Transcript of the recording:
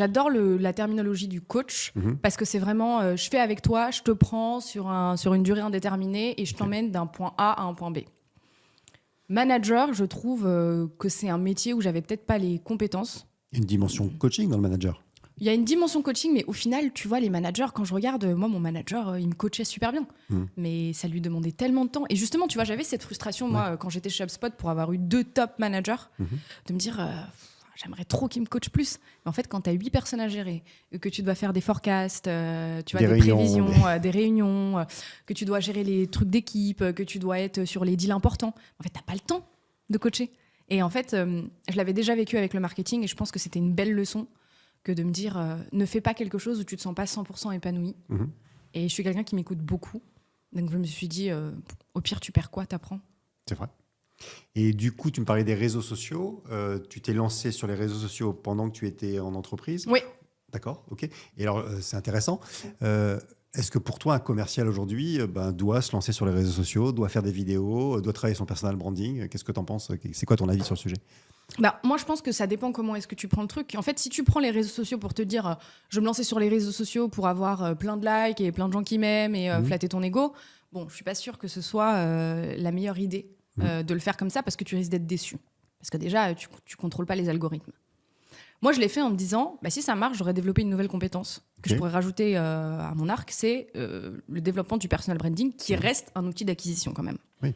J'adore la terminologie du coach parce que c'est vraiment je fais avec toi, je te prends sur une durée indéterminée et je t'emmène d'un point A à un point B. Manager, je trouve que c'est un métier où j'avais peut-être pas les compétences. Il y a une dimension coaching dans le manager. Il y a une dimension coaching, mais au final, tu vois, les managers, quand je regarde, moi, mon manager, il me coachait super bien. Mais ça lui demandait tellement de temps. Et justement, tu vois, j'avais cette frustration, moi, quand j'étais chez HubSpot, pour avoir eu 2 top managers, de me dire, j'aimerais trop qu'ils me coachent plus. Mais en fait, quand tu as 8 personnes à gérer, que tu dois faire des forecasts, tu vois, des prévisions, des réunions, que tu dois gérer les trucs d'équipe, que tu dois être sur les deals importants, en fait, tu n'as pas le temps de coacher. Et en fait, je l'avais déjà vécu avec le marketing et je pense que c'était une belle leçon que de me dire ne fais pas quelque chose où tu te sens pas 100% épanoui. Et je suis quelqu'un qui m'écoute beaucoup. Donc je me suis dit, au pire, tu perds quoi, t'apprends. C'est vrai. Et du coup, tu me parlais des réseaux sociaux. Tu t'es lancé sur les réseaux sociaux pendant que tu étais en entreprise. Oui. D'accord, ok. Et alors, c'est intéressant. Est-ce que pour toi, un commercial aujourd'hui doit se lancer sur les réseaux sociaux, doit faire des vidéos, doit travailler son personal branding? Qu'est-ce que tu en penses? C'est quoi ton avis sur le sujet? Moi, je pense que ça dépend comment est-ce que tu prends le truc. En fait, si tu prends les réseaux sociaux pour te dire je vais me lancer sur les réseaux sociaux pour avoir plein de likes et plein de gens qui m'aiment et flatter ton ego, bon, je suis pas sûre que ce soit la meilleure idée de le faire comme ça parce que tu risques d'être déçu. Parce que déjà, tu contrôles pas les algorithmes. Moi, je l'ai fait en me disant, si ça marche, j'aurais développé une nouvelle compétence que je pourrais rajouter à mon arc, c'est le développement du personal branding qui reste un outil d'acquisition quand même. Oui.